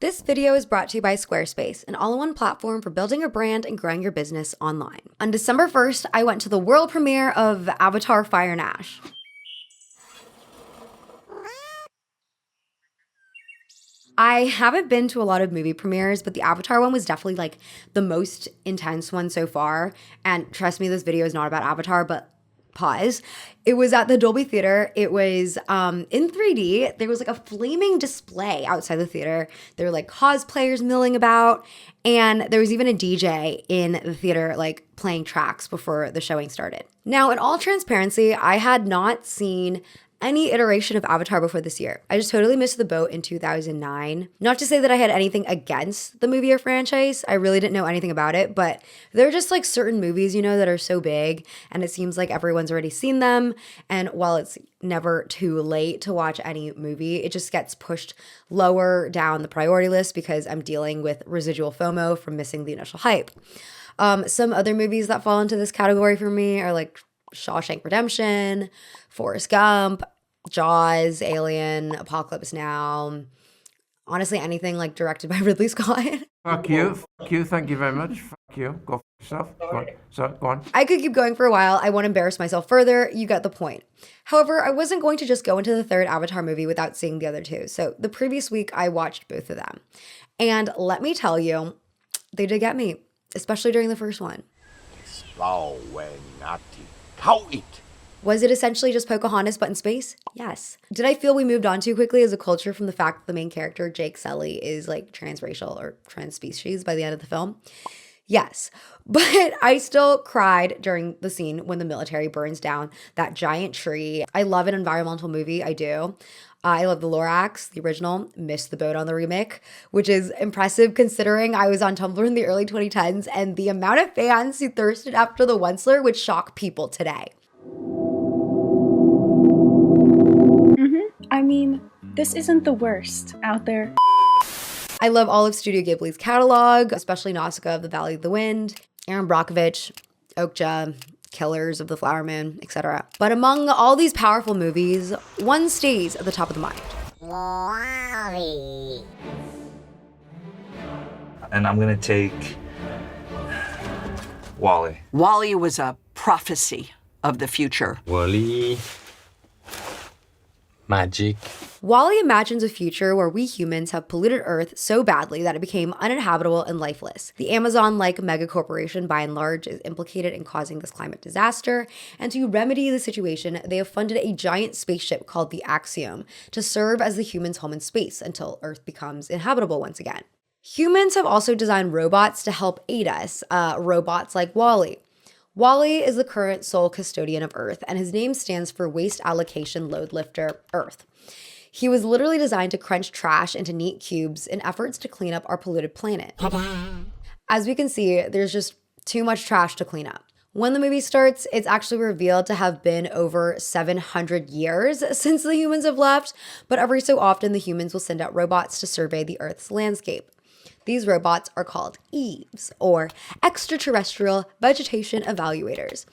This video is brought to you by Squarespace, an all-in-one platform for building a brand and growing your business online. On December 1st, I went to the world premiere of Avatar: Fire and Ash. I haven't been to a lot of movie premieres, but the Avatar one was definitely like the most intense one so far. And trust me, this video is not about Avatar, but pause. It was at the Dolby Theater. It was in 3D. There was like a flaming display outside the theater. There were like cosplayers milling about, and there was even a DJ in the theater like playing tracks before the showing started. Now, in all transparency, I had not seen any iteration of Avatar before this year. I just totally missed the boat in 2009. Not to say that I had anything against the movie or franchise. I really didn't know anything about it, but there are just like certain movies, you know, that are so big and it seems like everyone's already seen them. And while it's never too late to watch any movie, it just gets pushed lower down the priority list because I'm dealing with residual FOMO from missing the initial hype. Some other movies that fall into this category for me are like Shawshank Redemption, Forrest Gump, Jaws, Alien, Apocalypse Now. Honestly, anything like directed by Ridley Scott. Fuck you, thank you very much. Fuck you, go for yourself. Go on. I could keep going for a while. I won't embarrass myself further. You get the point. However, I wasn't going to just go into the third Avatar movie without seeing the other two. So the previous week, I watched both of them. And let me tell you, they did get me, especially during the first one. Was it essentially just Pocahontas but in space? Yes. Did I feel we moved on too quickly as a culture from the fact that the main character, Jake Sully, is like transracial or trans-species by the end of the film? Yes. But I still cried during the scene when the military burns down that giant tree. I love an environmental movie. I do. I love the Lorax, the original, missed the boat on the remake, which is impressive considering I was on Tumblr in the early 2010s and the amount of fans who thirsted after the Onceler would shock people today. I mean, this isn't the worst out there. I love all of Studio Ghibli's catalog, especially Nausicaa of the Valley of the Wind, Aaron Brockovich, Okja, Killers of the Flower Moon, etc. But among all these powerful movies, one stays at the top of the mind. Wall-E. And I'm gonna take Wall-E. Wall-E was a prophecy of the future. Wall-E. Magic. Wall-E imagines a future where we humans have polluted Earth so badly that it became uninhabitable and lifeless. The Amazon-like megacorporation, by and large, is implicated in causing this climate disaster, and to remedy the situation, they have funded a giant spaceship called the Axiom to serve as the humans' home in space until Earth becomes inhabitable once again. Humans have also designed robots to help aid us, robots like Wall-E. Wall-E is the current sole custodian of Earth, and his name stands for Waste Allocation Load Lifter Earth. He was literally designed to crunch trash into neat cubes in efforts to clean up our polluted planet. As we can see, there's just too much trash to clean up. When the movie starts, it's actually revealed to have been over 700 years since the humans have left, but every so often the humans will send out robots to survey the Earth's landscape. These robots are called EVEs, or Extraterrestrial Vegetation Evaluators,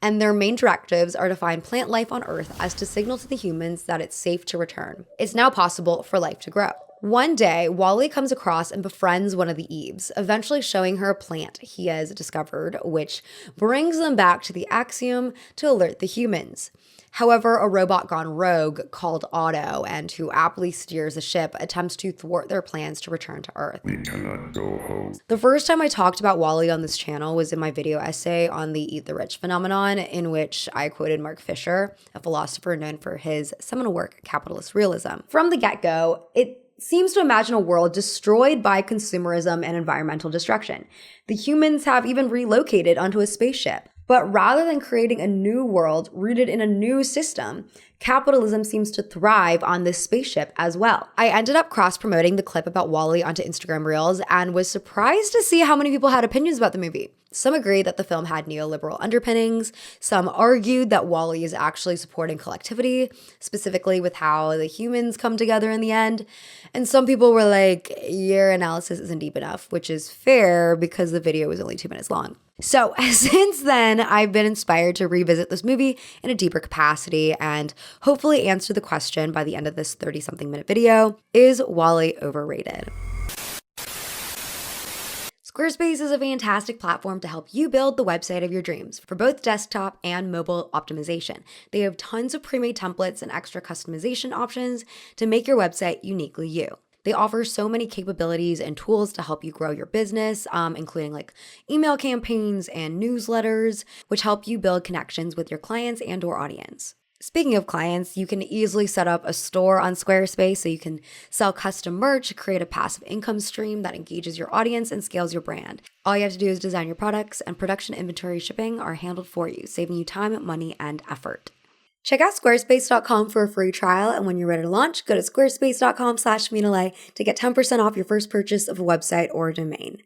and their main directives are to find plant life on Earth as to signal to the humans that it's safe to return. It's now possible for life to grow. One day, Wall-E comes across and befriends one of the EVEs, eventually showing her a plant he has discovered, which brings them back to the Axiom to alert the humans. However, a robot gone rogue called Otto, and who aptly steers the ship, attempts to thwart their plans to return to Earth. We cannot go home. The first time I talked about Wall-E on this channel was in my video essay on the Eat the Rich phenomenon, in which I quoted Mark Fisher, a philosopher known for his seminal work, Capitalist Realism. From the get-go, it seems to imagine a world destroyed by consumerism and environmental destruction. The humans have even relocated onto a spaceship. But rather than creating a new world rooted in a new system, capitalism seems to thrive on this spaceship as well. I ended up cross-promoting the clip about Wall-E onto Instagram Reels and was surprised to see how many people had opinions about the movie. Some agreed that the film had neoliberal underpinnings. Some argued that Wall-E is actually supporting collectivity, specifically with how the humans come together in the end. And some people were like, your analysis isn't deep enough, which is fair because the video was only 2 minutes long. So since then, I've been inspired to revisit this movie in a deeper capacity and hopefully answer the question by the end of this 30-something minute video, is Wall-E overrated? Squarespace is a fantastic platform to help you build the website of your dreams for both desktop and mobile optimization. They have tons of pre-made templates and extra customization options to make your website uniquely you. They offer so many capabilities and tools to help you grow your business, including like email campaigns and newsletters, which help you build connections with your clients and/or audience. Speaking of clients, you can easily set up a store on Squarespace so you can sell custom merch, create a passive income stream that engages your audience and scales your brand. All you have to do is design your products, and production, inventory, shipping are handled for you, saving you time, money, and effort. Check out squarespace.com for a free trial, and when you're ready to launch, go to squarespace.com/Mina to get 10% off your first purchase of a website or a domain.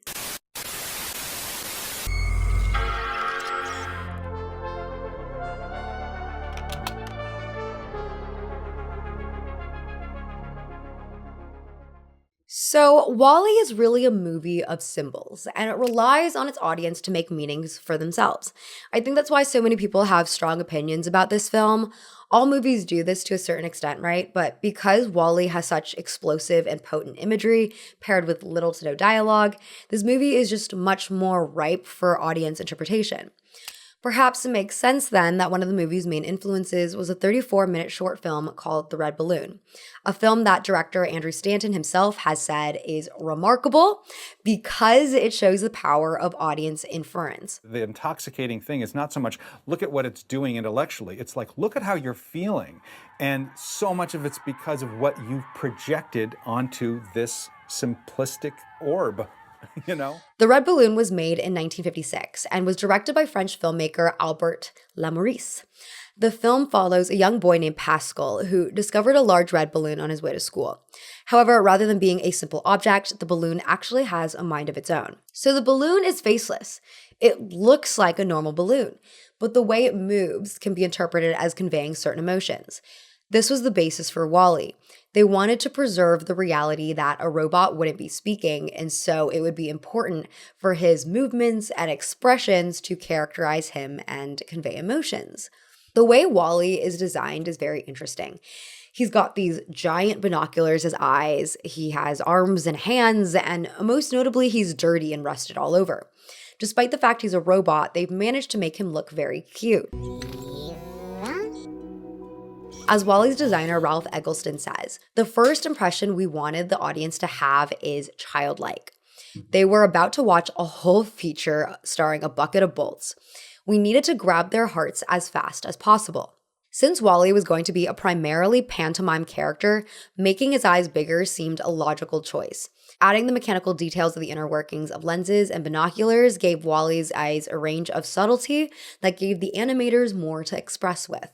So, Wall-E is really a movie of symbols, and it relies on its audience to make meanings for themselves. I think that's why so many people have strong opinions about this film. All movies do this to a certain extent, right? But because Wall-E has such explosive and potent imagery paired with little to no dialogue, this movie is just much more ripe for audience interpretation. Perhaps it makes sense then that one of the movie's main influences was a 34-minute short film called The Red Balloon, a film that director Andrew Stanton himself has said is remarkable because it shows the power of audience inference. The intoxicating thing is not so much look at what it's doing intellectually, it's like look at how you're feeling. And so much of it's because of what you've projected onto this simplistic orb. You know? The Red Balloon was made in 1956 and was directed by French filmmaker Albert Lamouris. The film follows a young boy named Pascal who discovered a large red balloon on his way to school. However, rather than being a simple object, the balloon actually has a mind of its own. So the balloon is faceless. It looks like a normal balloon, but the way it moves can be interpreted as conveying certain emotions. This was the basis for Wall-E. They wanted to preserve the reality that a robot wouldn't be speaking, and so it would be important for his movements and expressions to characterize him and convey emotions. The way Wall-E is designed is very interesting. He's got these giant binoculars as eyes, he has arms and hands, and most notably, he's dirty and rusted all over. Despite the fact he's a robot, they've managed to make him look very cute. As Wall-E's designer Ralph Eggleston says, the first impression we wanted the audience to have is childlike. They were about to watch a whole feature starring a bucket of bolts. We needed to grab their hearts as fast as possible. Since Wall-E was going to be a primarily pantomime character, making his eyes bigger seemed a logical choice. Adding the mechanical details of the inner workings of lenses and binoculars gave Wall-E's eyes a range of subtlety that gave the animators more to express with.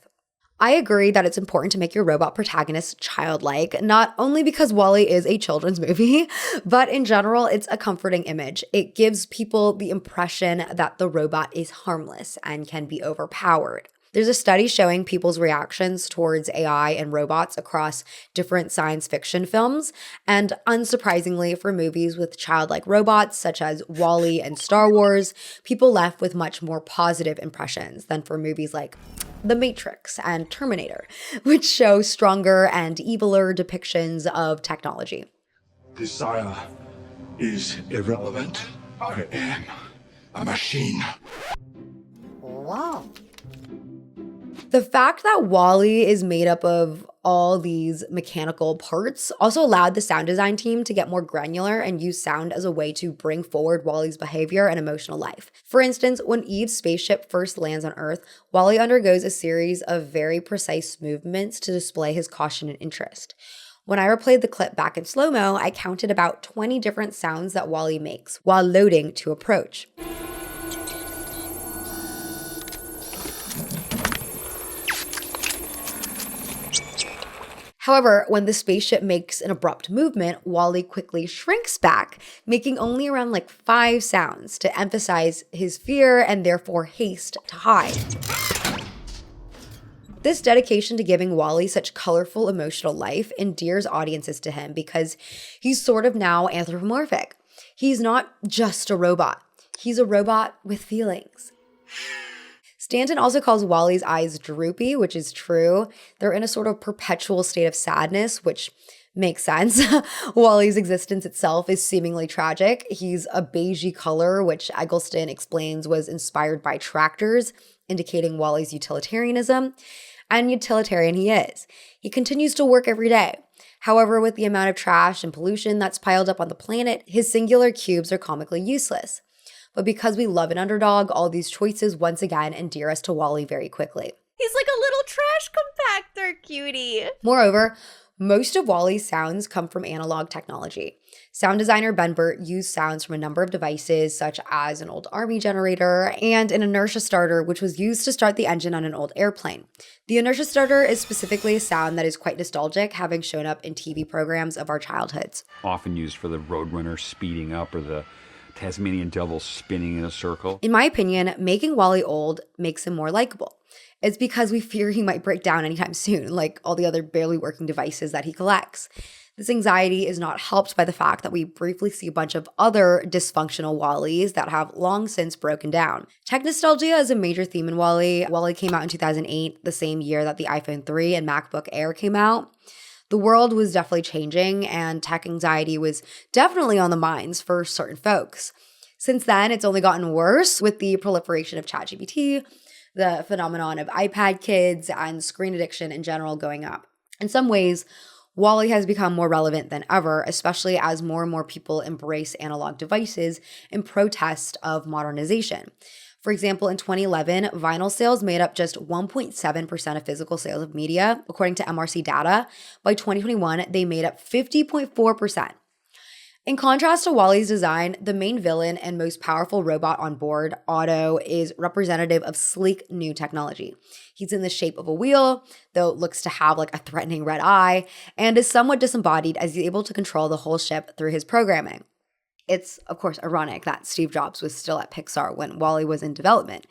I agree that it's important to make your robot protagonist childlike, not only because Wall-E is a children's movie, but in general, it's a comforting image. It gives people the impression that the robot is harmless and can be overpowered. There's a study showing people's reactions towards AI and robots across different science fiction films, and unsurprisingly for movies with childlike robots such as Wall-E and Star Wars, people left with much more positive impressions than for movies like The Matrix and Terminator, which show stronger and eviler depictions of technology. Desire is irrelevant. I am a machine. Wow. The fact that Wall-E is made up of all these mechanical parts also allowed the sound design team to get more granular and use sound as a way to bring forward Wall-E's behavior and emotional life. For instance, when Eve's spaceship first lands on Earth, Wall-E undergoes a series of very precise movements to display his caution and interest. When I replayed the clip back in slow-mo, I counted about 20 different sounds that Wall-E makes while loading to approach. However, when the spaceship makes an abrupt movement, Wall-E quickly shrinks back, making only around 5 sounds to emphasize his fear and therefore haste to hide. This dedication to giving Wall-E such colorful emotional life endears audiences to him because he's sort of now anthropomorphic. He's not just a robot. He's a robot with feelings. Stanton also calls Wall-E's eyes droopy, which is true. They're in a sort of perpetual state of sadness, which Makes sense. Wall-E's existence itself is seemingly tragic. He's a beigey color, which Eggleston explains was inspired by tractors, indicating Wall-E's utilitarianism. And utilitarian he is. He continues to work every day. However, with the amount of trash and pollution that's piled up on the planet, his singular cubes are comically useless. But because we love an underdog, all these choices once again endear us to Wall-E very quickly. He's like a little trash compactor cutie. Moreover, most of Wall-E's sounds come from analog technology. Sound designer Ben Burt used sounds from a number of devices, such as an old army generator and an inertia starter, which was used to start the engine on an old airplane. The inertia starter is specifically a sound that is quite nostalgic, having shown up in TV programs of our childhoods. Often used for the Roadrunner speeding up or the Tasmanian Devil spinning in a circle. In my opinion, making Wall-E old makes him more likable. It's because we fear he might break down anytime soon, like all the other barely working devices that he collects. This anxiety is not helped by the fact that we briefly see a bunch of other dysfunctional Wall-Es that have long since broken down. Tech nostalgia is a major theme in Wall-E. Wall-E came out in 2008, the same year that the iPhone 3 and MacBook Air came out. The world was definitely changing, and tech anxiety was definitely on the minds for certain folks. Since then, it's only gotten worse with the proliferation of ChatGPT, the phenomenon of iPad kids, and screen addiction in general going up. In some ways, Wall-E has become more relevant than ever, especially as more and more people embrace analog devices in protest of modernization. For example, in 2011, vinyl sales made up just 1.7% of physical sales of media, according to MRC data. By 2021, they made up 50.4%. In contrast to Wall-E's design, the main villain and most powerful robot on board, Otto, is representative of sleek new technology. He's in the shape of a wheel, though it looks to have like a threatening red eye, and is somewhat disembodied as he's able to control the whole ship through his programming. It's, of course, ironic that Steve Jobs was still at Pixar when Wall-E was in development,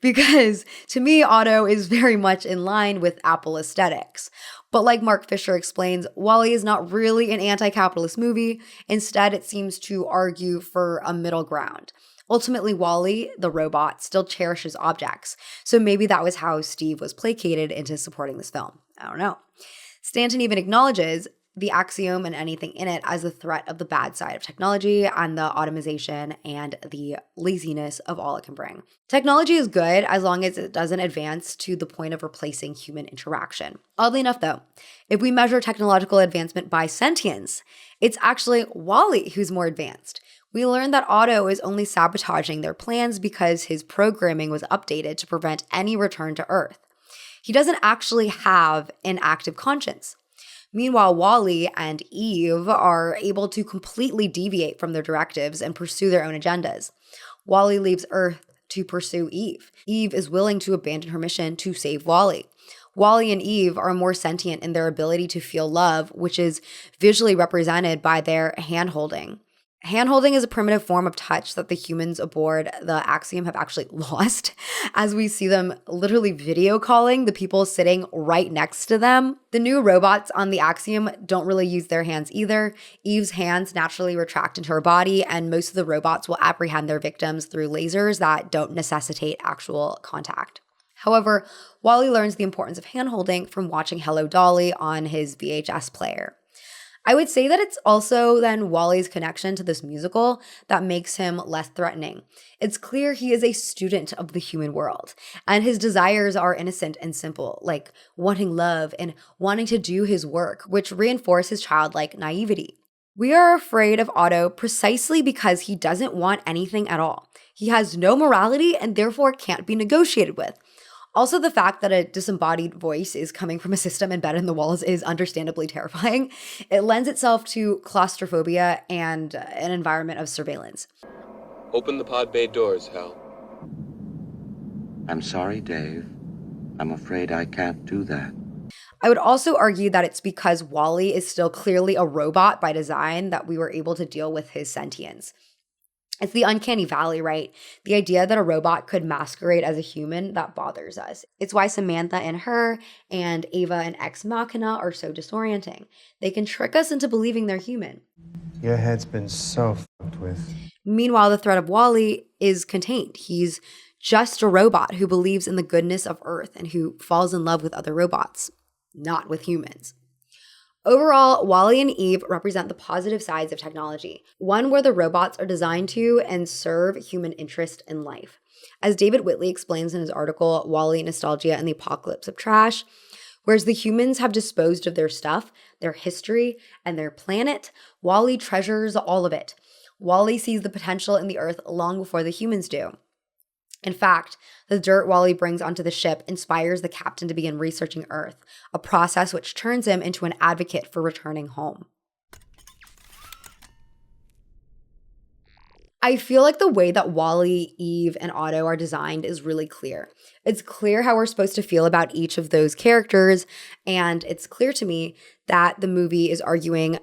because to me, Otto is very much in line with Apple aesthetics. But like Mark Fisher explains, Wall-E is not really an anti-capitalist movie. Instead, it seems to argue for a middle ground. Ultimately, Wall-E, the robot, still cherishes objects. So maybe that was how Steve was placated into supporting this film. I don't know. Stanton even acknowledges the axiom and anything in it as a threat of the bad side of technology and the automation and the laziness of all it can bring. Technology is good as long as it doesn't advance to the point of replacing human interaction. Oddly enough, though, if we measure technological advancement by sentience, it's actually Wall-E who's more advanced. We learned that Otto is only sabotaging their plans because his programming was updated to prevent any return to Earth. He doesn't actually have an active conscience. Meanwhile, Wall-E and Eve are able to completely deviate from their directives and pursue their own agendas. Wall-E leaves Earth to pursue Eve. Eve is willing to abandon her mission to save Wall-E. Wall-E and Eve are more sentient in their ability to feel love, which is visually represented by their hand-holding. Hand-holding is a primitive form of touch that the humans aboard the Axiom have actually lost, as we see them literally video calling the people sitting right next to them. The new robots on the Axiom don't really use their hands either. Eve's hands naturally retract into her body, and most of the robots will apprehend their victims through lasers that don't necessitate actual contact. However, Wall-E learns the importance of hand-holding from watching Hello Dolly on his VHS player. I would say that it's also then Wall-E's connection to this musical that makes him less threatening. It's clear he is a student of the human world, and his desires are innocent and simple, like wanting love and wanting to do his work, which reinforce his childlike naivety. We are afraid of Otto precisely because he doesn't want anything at all. He has no morality and therefore can't be negotiated with. Also, the fact that a disembodied voice is coming from a system embedded in the walls is understandably terrifying. It lends itself to claustrophobia and an environment of surveillance. Open the pod bay doors, Hal. I'm sorry, Dave. I'm afraid I can't do that. I would also argue that it's because Wall-E is still clearly a robot by design that we were able to deal with his sentience. It's the uncanny valley, right? The idea that a robot could masquerade as a human that bothers us. It's why Samantha and her and Ava and Ex Machina are so disorienting. They can trick us into believing they're human. Your head's been so fucked with. Meanwhile, the threat of Wall-E is contained. He's just a robot who believes in the goodness of Earth and who falls in love with other robots, not with humans. Overall, Wall-E and Eve represent the positive sides of technology, one where the robots are designed to and serve human interest in life. As David Whitley explains in his article, Wall-E Nostalgia and the Apocalypse of Trash, whereas the humans have disposed of their stuff, their history, and their planet, Wall-E treasures all of it. Wall-E sees the potential in the Earth long before the humans do. In fact, the dirt Wall-E brings onto the ship inspires the captain to begin researching Earth, a process which turns him into an advocate for returning home. I feel like the way that Wall-E, Eve, and Otto are designed is really clear. It's clear how we're supposed to feel about each of those characters, and it's clear to me that the movie is arguing...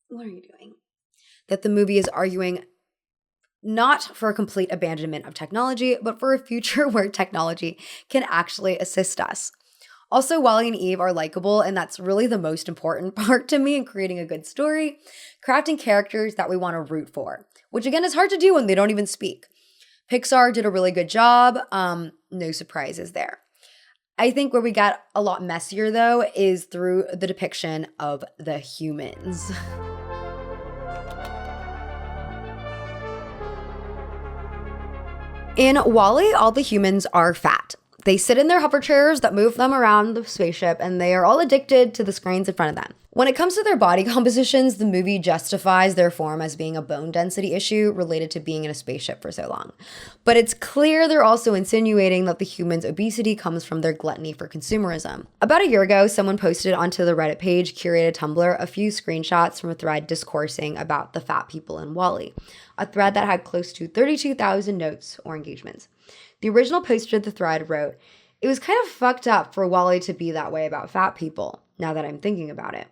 What are you doing? That the movie is arguing not for a complete abandonment of technology, but for a future where technology can actually assist us. Also, Wall-E and Eve are likable, and that's really the most important part to me in creating a good story, crafting characters that we want to root for, which again is hard to do when they don't even speak. Pixar did a really good job, no surprises there. I think where we got a lot messier though is through the depiction of the humans. In Wall-E, all the humans are fat. They sit in their hover chairs that move them around the spaceship, and they are all addicted to the screens in front of them. When it comes to their body compositions, the movie justifies their form as being a bone density issue related to being in a spaceship for so long. But it's clear they're also insinuating that the humans' obesity comes from their gluttony for consumerism. About a year ago, someone posted onto the Reddit page, curated Tumblr, a few screenshots from a thread discoursing about the fat people in Wall-E, a thread that had close to 32,000 notes or engagements. The original poster of the thread wrote, "It was kind of fucked up for Wall-E to be that way about fat people, now that I'm thinking about it."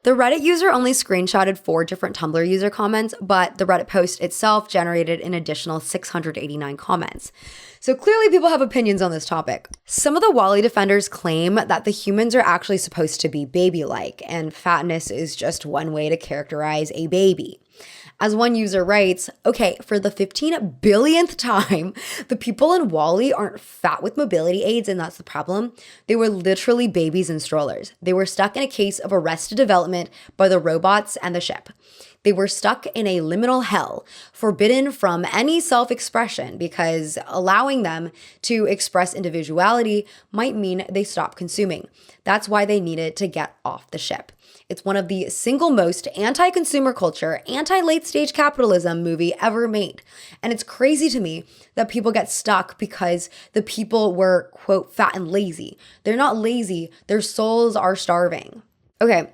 The Reddit user only screenshotted 4 different Tumblr user comments, but the Reddit post itself generated an additional 689 comments. So clearly people have opinions on this topic. Some of the Wall-E defenders claim that the humans are actually supposed to be baby-like, and fatness is just one way to characterize a baby. As one user writes, okay, for the 15 billionth time, the people in Wall-E aren't fat with mobility aids, and that's the problem. They were literally babies in strollers. They were stuck in a case of arrested development by the robots and the ship. They were stuck in a liminal hell, forbidden from any self-expression, because allowing them to express individuality might mean they stop consuming. That's why they needed to get off the ship. It's one of the single most anti-consumer culture, anti-late stage capitalism movie ever made. And it's crazy to me that people get stuck because the people were, quote, fat and lazy. They're not lazy, their souls are starving. Okay,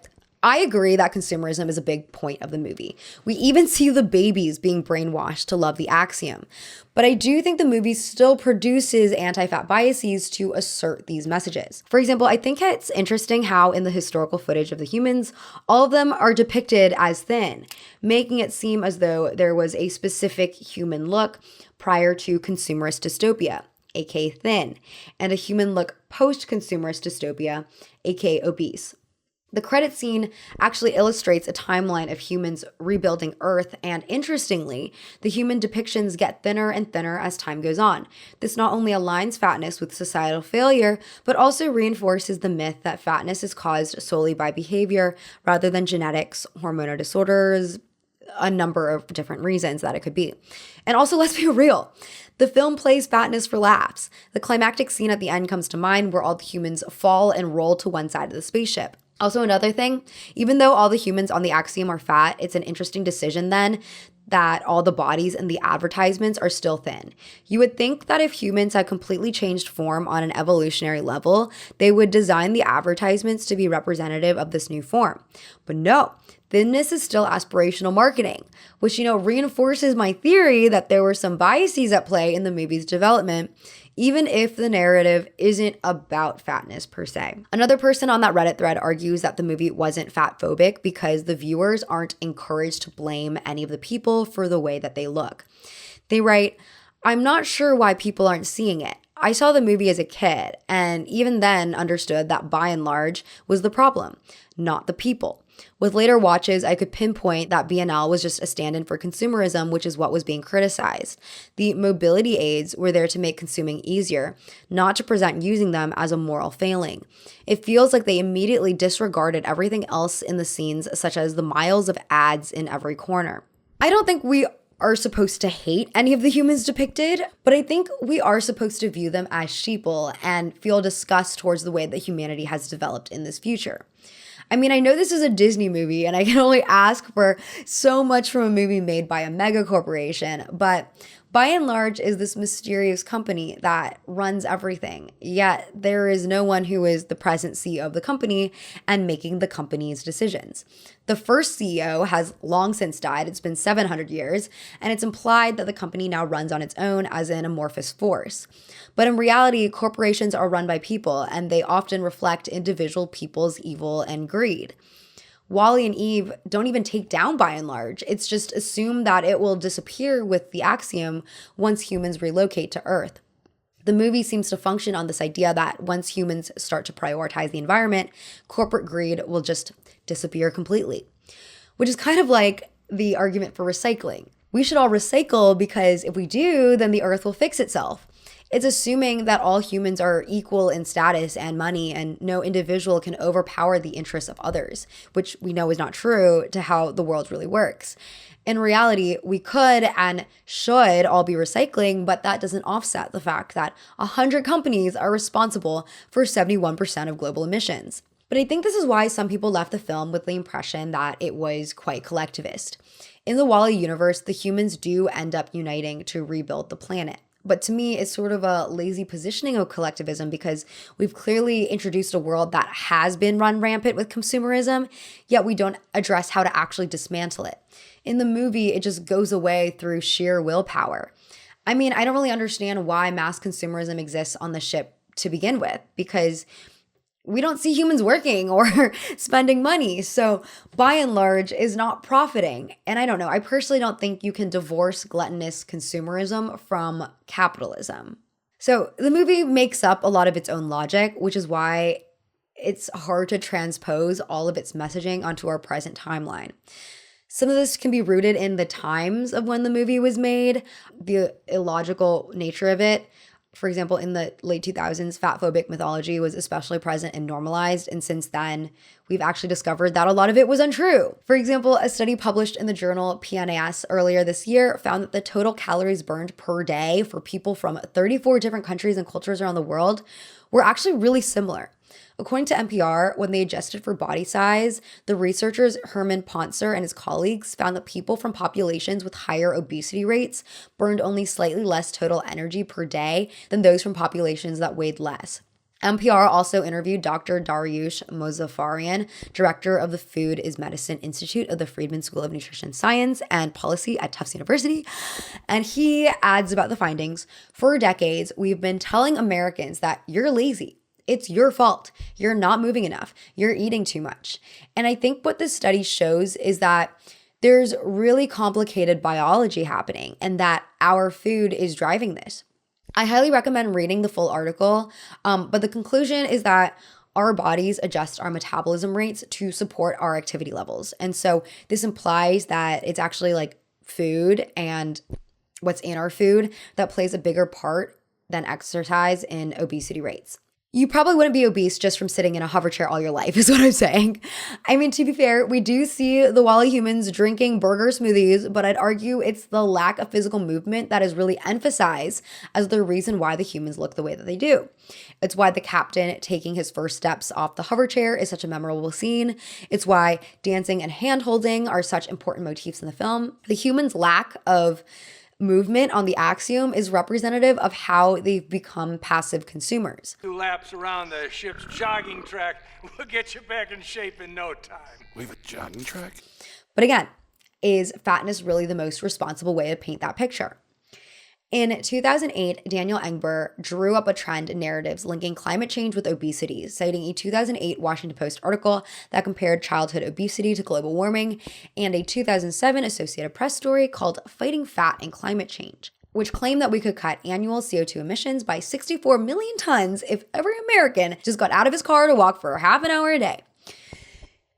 I agree that consumerism is a big point of the movie. We even see the babies being brainwashed to love the axiom. But I do think the movie still produces anti-fat biases to assert these messages. For example, I think it's interesting how in the historical footage of the humans, all of them are depicted as thin, making it seem as though there was a specific human look prior to consumerist dystopia, aka thin, and a human look post-consumerist dystopia, aka obese. The credit scene actually illustrates a timeline of humans rebuilding Earth, and interestingly, the human depictions get thinner and thinner as time goes on. This not only aligns fatness with societal failure, but also reinforces the myth that fatness is caused solely by behavior rather than genetics, hormonal disorders, a number of different reasons that it could be. And also, let's be real. The film plays fatness for laughs. The climactic scene at the end comes to mind where all the humans fall and roll to one side of the spaceship. Also, another thing, even though all the humans on the axiom are fat, it's an interesting decision then that all the bodies in the advertisements are still thin. You would think that if humans had completely changed form on an evolutionary level, they would design the advertisements to be representative of this new form. But no, thinness is still aspirational marketing, which, reinforces my theory that there were some biases at play in the movie's development, even if the narrative isn't about fatness per se. Another person on that Reddit thread argues that the movie wasn't fat-phobic because the viewers aren't encouraged to blame any of the people for the way that they look. They write, "I'm not sure why people aren't seeing it. I saw the movie as a kid, and even then understood that by and large was the problem, not the people. With later watches, I could pinpoint that BNL was just a stand-in for consumerism, which is what was being criticized. The mobility aids were there to make consuming easier, not to present using them as a moral failing. It feels like they immediately disregarded everything else in the scenes, such as the miles of ads in every corner. I don't think we are supposed to hate any of the humans depicted, but I think we are supposed to view them as sheeple and feel disgust towards the way that humanity has developed in this future. I mean, I know this is a Disney movie and I can only ask for so much from a movie made by a mega corporation, but by and large is this mysterious company that runs everything, yet there is no one who is the present CEO of the company and making the company's decisions. The first CEO has long since died, it's been 700 years, and it's implied that the company now runs on its own as an amorphous force. But in reality, corporations are run by people, and they often reflect individual people's evil and greed. Wall-E and Eve don't even take down by and large. It's just assumed that it will disappear with the axiom once humans relocate to Earth. The movie seems to function on this idea that once humans start to prioritize the environment, corporate greed will just disappear completely, which is kind of like the argument for recycling. We should all recycle because if we do, then the Earth will fix itself. It's assuming that all humans are equal in status and money and no individual can overpower the interests of others, which we know is not true to how the world really works. In reality, we could and should all be recycling, but that doesn't offset the fact that 100 companies are responsible for 71% of global emissions. But I think this is why some people left the film with the impression that it was quite collectivist. In the Wall-E universe, the humans do end up uniting to rebuild the planet. But to me, it's sort of a lazy positioning of collectivism because we've clearly introduced a world that has been run rampant with consumerism, yet we don't address how to actually dismantle it. In the movie, it just goes away through sheer willpower. I mean, I don't really understand why mass consumerism exists on the ship to begin with, because we don't see humans working or spending money. So by and large is not profiting. And I don't know, I personally don't think you can divorce gluttonous consumerism from capitalism. So the movie makes up a lot of its own logic, which is why it's hard to transpose all of its messaging onto our present timeline. Some of this can be rooted in the times of when the movie was made, the illogical nature of it. For example, in the late 2000s, fatphobic mythology was especially present and normalized, and since then, we've actually discovered that a lot of it was untrue. For example, a study published in the journal PNAS earlier this year found that the total calories burned per day for people from 34 different countries and cultures around the world were actually really similar. According to NPR, when they adjusted for body size, the researchers Herman Pontzer and his colleagues found that people from populations with higher obesity rates burned only slightly less total energy per day than those from populations that weighed less. NPR also interviewed Dr. Dariush Mozaffarian, director of the Food is Medicine Institute of the Friedman School of Nutrition Science and Policy at Tufts University, and he adds about the findings, "For decades, we've been telling Americans that you're lazy. It's your fault. You're not moving enough. You're eating too much." And I think what this study shows is that there's really complicated biology happening and that our food is driving this. I highly recommend reading the full article, but the conclusion is that our bodies adjust our metabolism rates to support our activity levels. And so this implies that it's actually like food and what's in our food that plays a bigger part than exercise in obesity rates. You probably wouldn't be obese just from sitting in a hover chair all your life, is what I'm saying. I mean, to be fair, we do see the Wall-E humans drinking burger smoothies, but I'd argue it's the lack of physical movement that is really emphasized as the reason why the humans look the way that they do. It's why the captain taking his first steps off the hover chair is such a memorable scene. It's why dancing and hand-holding are such important motifs in the film. The humans' lack of movement on the axiom is representative of how they've become passive consumers. 2 laps around the ship's jogging track will get you back in shape in no time. We have a jogging track? But again, is fatness really the most responsible way to paint that picture? In 2008, Daniel Engber drew up a trend in narratives linking climate change with obesity, citing a 2008 Washington Post article that compared childhood obesity to global warming and a 2007 Associated Press story called Fighting Fat and Climate Change, which claimed that we could cut annual CO2 emissions by 64 million tons if every American just got out of his car to walk for half an hour a day.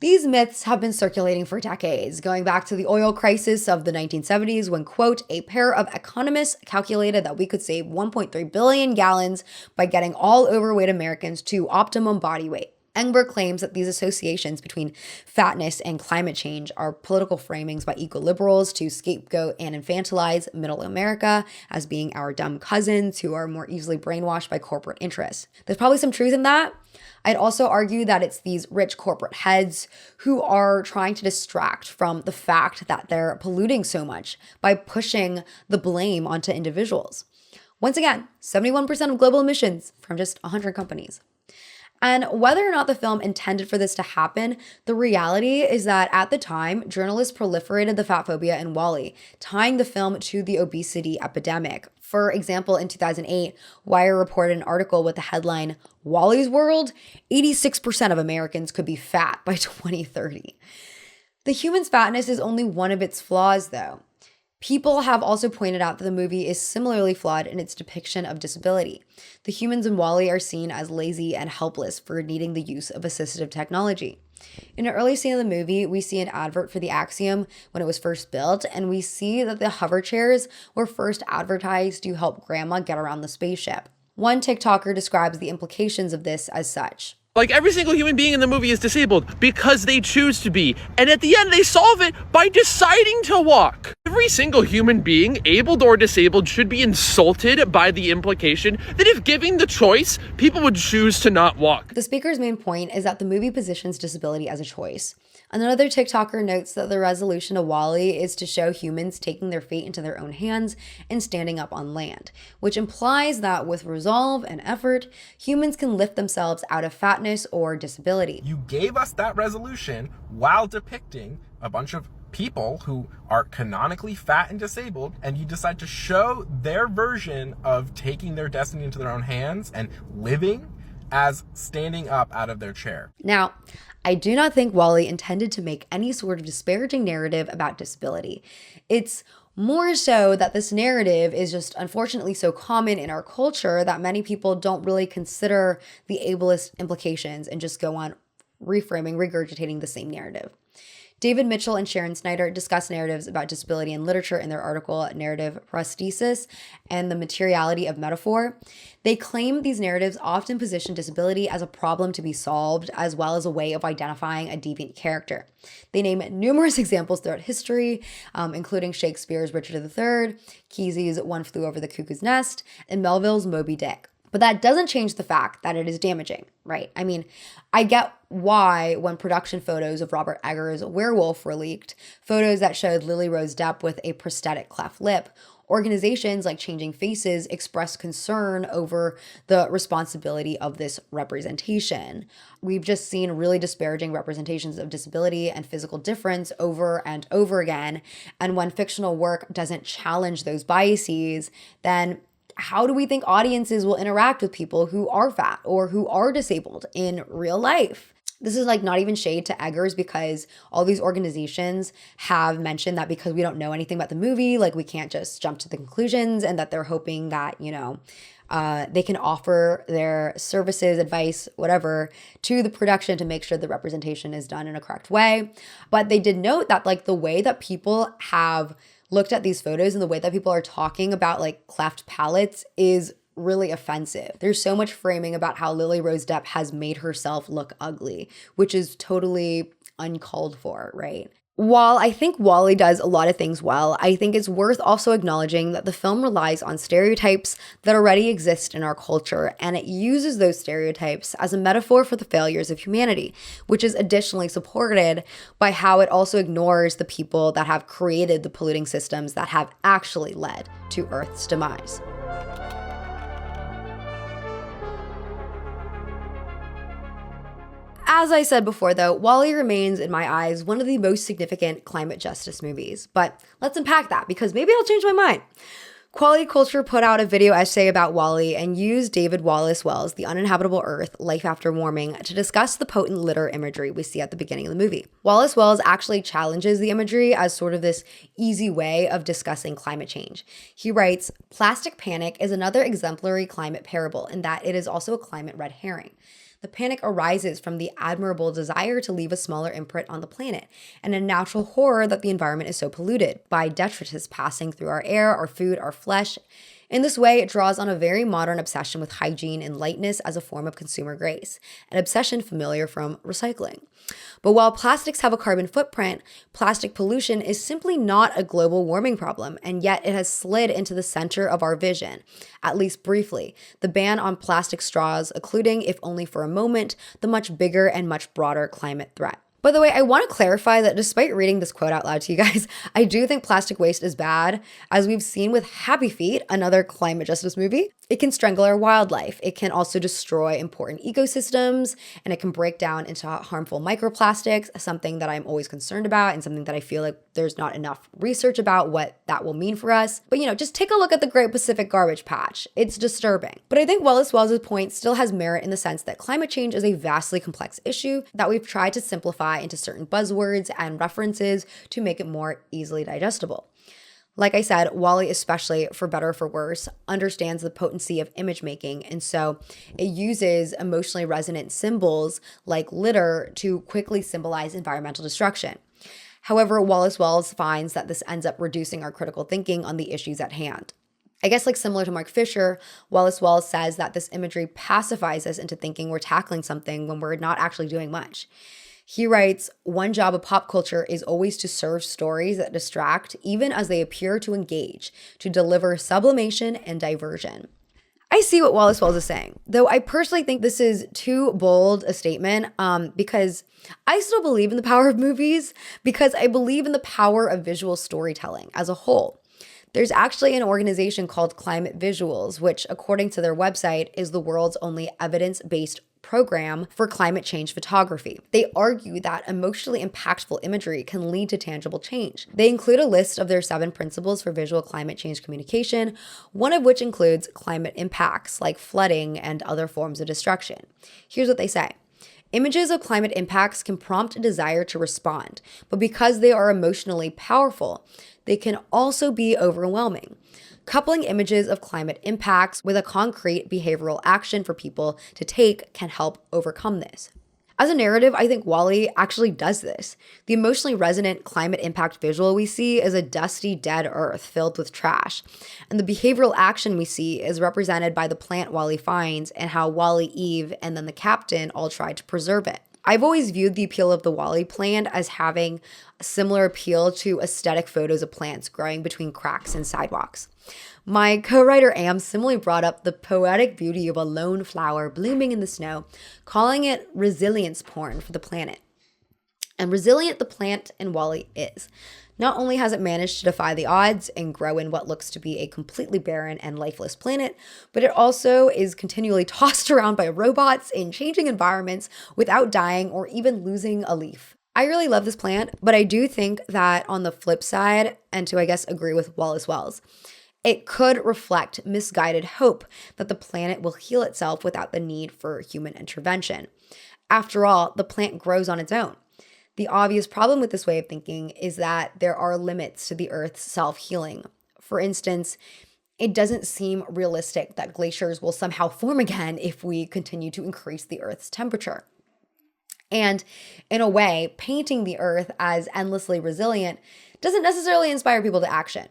These myths have been circulating for decades, going back to the oil crisis of the 1970s when, quote, a pair of economists calculated that we could save 1.3 billion gallons by getting all overweight Americans to optimum body weight. Engberg claims that these associations between fatness and climate change are political framings by eco-liberals to scapegoat and infantilize middle America as being our dumb cousins who are more easily brainwashed by corporate interests. There's probably some truth in that. I'd also argue that it's these rich corporate heads who are trying to distract from the fact that they're polluting so much by pushing the blame onto individuals. Once again, 71% of global emissions from just 100 companies. And whether or not the film intended for this to happen, the reality is that at the time, journalists proliferated the fat phobia in Wall-E, tying the film to the obesity epidemic. For example, in 2008, Wire reported an article with the headline, Wall-E's World, 86% of Americans could be fat by 2030. The human's fatness is only one of its flaws, though. People have also pointed out that the movie is similarly flawed in its depiction of disability. The humans in Wall-E are seen as lazy and helpless for needing the use of assistive technology. In an early scene of the movie, we see an advert for the Axiom when it was first built, and we see that the hover chairs were first advertised to help grandma get around the spaceship. One TikToker describes the implications of this as such. Like, every single human being in the movie is disabled because they choose to be. And at the end, they solve it by deciding to walk. Every single human being, abled or disabled, should be insulted by the implication that if given the choice, people would choose to not walk. The speaker's main point is that the movie positions disability as a choice. Another TikToker notes that the resolution of Wall-E is to show humans taking their fate into their own hands and standing up on land, which implies that with resolve and effort, humans can lift themselves out of fatness or disability. You gave us that resolution while depicting a bunch of people who are canonically fat and disabled, and you decide to show their version of taking their destiny into their own hands and living as standing up out of their chair. Now, I do not think Wall-E intended to make any sort of disparaging narrative about disability. It's more so that this narrative is just unfortunately so common in our culture that many people don't really consider the ableist implications and just go on reframing, regurgitating the same narrative. David Mitchell and Sharon Snyder discuss narratives about disability in literature in their article, Narrative Prosthesis and the Materiality of Metaphor. They claim these narratives often position disability as a problem to be solved, as well as a way of identifying a deviant character. They name numerous examples throughout history, including Shakespeare's Richard III, Kesey's One Flew Over the Cuckoo's Nest, and Melville's Moby Dick. But that doesn't change the fact that it is damaging, right? I mean, I get why when production photos of Robert Eggers' Werewolf were leaked, photos that showed Lily Rose Depp with a prosthetic cleft lip, organizations like Changing Faces expressed concern over the responsibility of this representation. We've just seen really disparaging representations of disability and physical difference over and over again. And when fictional work doesn't challenge those biases, then how do we think audiences will interact with people who are fat or who are disabled in real life? This is like not even shade to Eggers, because all these organizations have mentioned that because we don't know anything about the movie, like we can't just jump to the conclusions, and that they're hoping that, they can offer their services, advice, whatever, to the production to make sure the representation is done in a correct way. But they did note that like the way that people have looked at these photos and the way that people are talking about like cleft palates is really offensive. There's so much framing about how Lily Rose Depp has made herself look ugly, which is totally uncalled for, right? While I think Wall-E does a lot of things well, I think it's worth also acknowledging that the film relies on stereotypes that already exist in our culture, and it uses those stereotypes as a metaphor for the failures of humanity, which is additionally supported by how it also ignores the people that have created the polluting systems that have actually led to Earth's demise. As I said before, though, Wall-E remains, in my eyes, one of the most significant climate justice movies. But let's unpack that, because maybe I'll change my mind. Quality Culture put out a video essay about Wall-E and used David Wallace-Wells' The Uninhabitable Earth, Life After Warming, to discuss the potent litter imagery we see at the beginning of the movie. Wallace-Wells actually challenges the imagery as sort of this easy way of discussing climate change. He writes, "Plastic Panic is another exemplary climate parable in that it is also a climate red herring. The panic arises from the admirable desire to leave a smaller imprint on the planet and a natural horror that the environment is so polluted by detritus passing through our air, our food, our flesh. In this way, it draws on a very modern obsession with hygiene and lightness as a form of consumer grace, an obsession familiar from recycling. But while plastics have a carbon footprint, plastic pollution is simply not a global warming problem, and yet it has slid into the center of our vision, at least briefly. The ban on plastic straws, occluding, if only for a moment, the much bigger and much broader climate threat. By the way, I want to clarify that despite reading this quote out loud to you guys, I do think plastic waste is bad. As we've seen with Happy Feet, another climate justice movie, it can strangle our wildlife. It can also destroy important ecosystems, and it can break down into harmful microplastics, something that I'm always concerned about and something that I feel like there's not enough research about what that will mean for us. But just take a look at the Great Pacific Garbage Patch. It's disturbing. But I think Wallace-Wells' point still has merit in the sense that climate change is a vastly complex issue that we've tried to simplify into certain buzzwords and references to make it more easily digestible. Like I said, Wall-E, especially for better or for worse, understands the potency of image making, and so it uses emotionally resonant symbols like litter to quickly symbolize environmental destruction. However, Wallace-Wells finds that this ends up reducing our critical thinking on the issues at hand. I guess similar to Mark Fisher, Wallace-Wells says that this imagery pacifies us into thinking we're tackling something when we're not actually doing much. He writes, "One job of pop culture is always to serve stories that distract, even as they appear to engage, to deliver sublimation and diversion." I see what Wallace-Wells is saying, though I personally think this is too bold a statement because I still believe in the power of movies, because I believe in the power of visual storytelling as a whole. There's actually an organization called Climate Visuals, which, according to their website, is the world's only evidence-based program for climate change photography. They argue that emotionally impactful imagery can lead to tangible change. They include a list of their 7 principles for visual climate change communication, one of which includes climate impacts like flooding and other forms of destruction. Here's what they say. Images of climate impacts can prompt a desire to respond, but because they are emotionally powerful, they can also be overwhelming. Coupling images of climate impacts with a concrete behavioral action for people to take can help overcome this. As a narrative, I think Wall-E actually does this. The emotionally resonant climate impact visual we see is a dusty, dead earth filled with trash. And the behavioral action we see is represented by the plant Wall-E finds and how Wall-E, Eve, and then the captain all tried to preserve it. I've always viewed the appeal of the Wall-E plant as having a similar appeal to aesthetic photos of plants growing between cracks and sidewalks. My co-writer Am similarly brought up the poetic beauty of a lone flower blooming in the snow, calling it resilience porn for the planet. And resilient the plant in Wall-E is. Not only has it managed to defy the odds and grow in what looks to be a completely barren and lifeless planet, but it also is continually tossed around by robots in changing environments without dying or even losing a leaf. I really love this plant, but I do think that on the flip side, and to agree with Wallace-Wells, it could reflect misguided hope that the planet will heal itself without the need for human intervention. After all, the plant grows on its own. The obvious problem with this way of thinking is that there are limits to the Earth's self-healing. For instance, it doesn't seem realistic that glaciers will somehow form again if we continue to increase the Earth's temperature. And in a way, painting the Earth as endlessly resilient doesn't necessarily inspire people to action.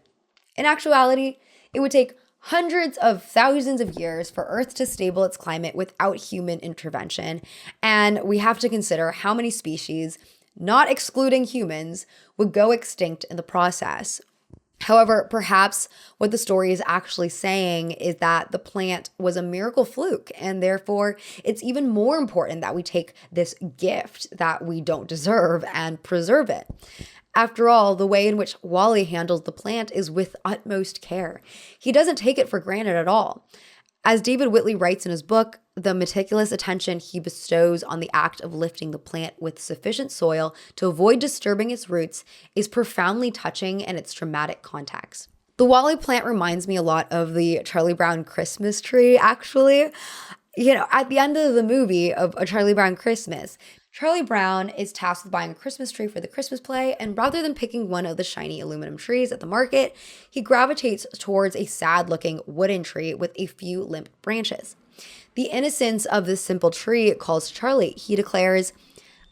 In actuality, it would take hundreds of thousands of years for Earth to stable its climate without human intervention, and we have to consider how many species, not excluding humans, would go extinct in the process. However, perhaps what the story is actually saying is that the plant was a miracle fluke, and therefore it's even more important that we take this gift that we don't deserve and preserve it. After all, the way in which Wall-E handles the plant is with utmost care. He doesn't take it for granted at all. As David Whitley writes in his book, the meticulous attention he bestows on the act of lifting the plant with sufficient soil to avoid disturbing its roots is profoundly touching in its dramatic context. The Wall-E plant reminds me a lot of the Charlie Brown Christmas tree, actually. At the end of the movie of A Charlie Brown Christmas, Charlie Brown is tasked with buying a Christmas tree for the Christmas play, and rather than picking one of the shiny aluminum trees at the market, he gravitates towards a sad-looking wooden tree with a few limp branches. The innocence of this simple tree calls Charlie. He declares,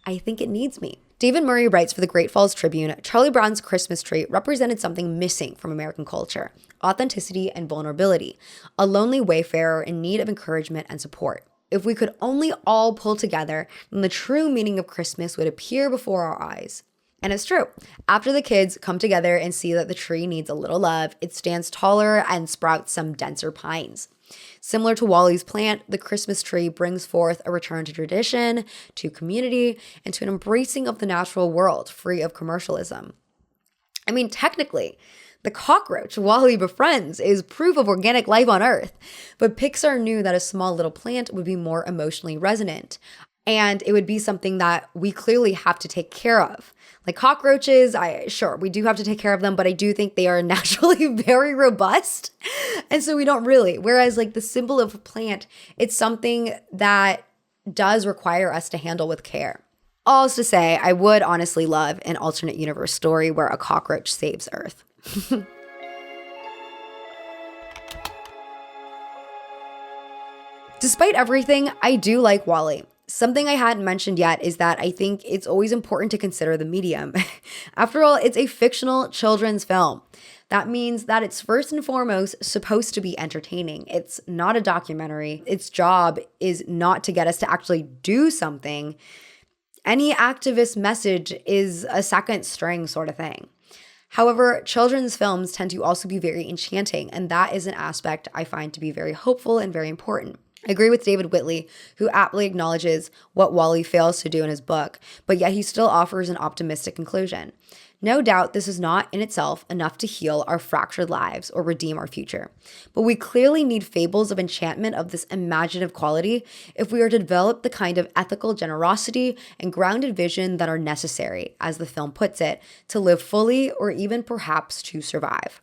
"I think it needs me." David Murray writes for the Great Falls Tribune, Charlie Brown's Christmas tree represented something missing from American culture: authenticity and vulnerability, a lonely wayfarer in need of encouragement and support. If we could only all pull together, then the true meaning of Christmas would appear before our eyes. And it's true. After the kids come together and see that the tree needs a little love, it stands taller and sprouts some denser pines. Similar to Wall-E's plant, the Christmas tree brings forth a return to tradition, to community, and to an embracing of the natural world, free of commercialism. I mean, technically, the cockroach Wall-E befriends is proof of organic life on Earth, but Pixar knew that a small little plant would be more emotionally resonant, and it would be something that we clearly have to take care of. Like cockroaches, sure, we do have to take care of them, but I do think they are naturally very robust. And so we don't really. Whereas like the symbol of a plant, it's something that does require us to handle with care. All is to say, I would honestly love an alternate universe story where a cockroach saves Earth. Despite everything, I do like Wall-E. Something I hadn't mentioned yet is that I think it's always important to consider the medium. After all, it's a fictional children's film. That means that it's first and foremost supposed to be entertaining. It's not a documentary. Its job is not to get us to actually do something. Any activist message is a second string sort of thing. However, children's films tend to also be very enchanting, and that is an aspect I find to be very hopeful and very important. I agree with David Whitley, who aptly acknowledges what Wall-E fails to do in his book, but yet he still offers an optimistic conclusion. No doubt this is not in itself enough to heal our fractured lives or redeem our future, but we clearly need fables of enchantment of this imaginative quality if we are to develop the kind of ethical generosity and grounded vision that are necessary, as the film puts it, to live fully or even perhaps to survive.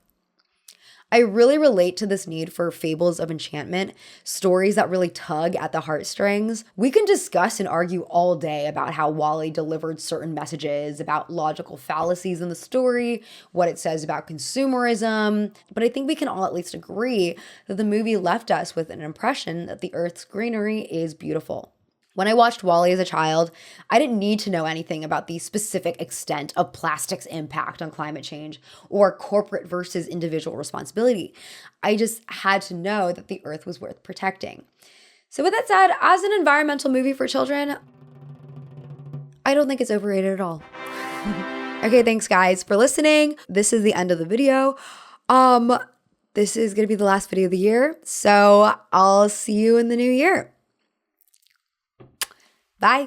I really relate to this need for fables of enchantment, stories that really tug at the heartstrings. We can discuss and argue all day about how Wall-E delivered certain messages, about logical fallacies in the story, what it says about consumerism, but I think we can all at least agree that the movie left us with an impression that the Earth's greenery is beautiful. When I watched Wall-E as a child, I didn't need to know anything about the specific extent of plastic's impact on climate change or corporate versus individual responsibility. I just had to know that the Earth was worth protecting. So with that said, as an environmental movie for children, I don't think it's overrated at all. Okay, thanks guys for listening. This is the end of the video. This is gonna be the last video of the year, so I'll see you in the new year. Bye.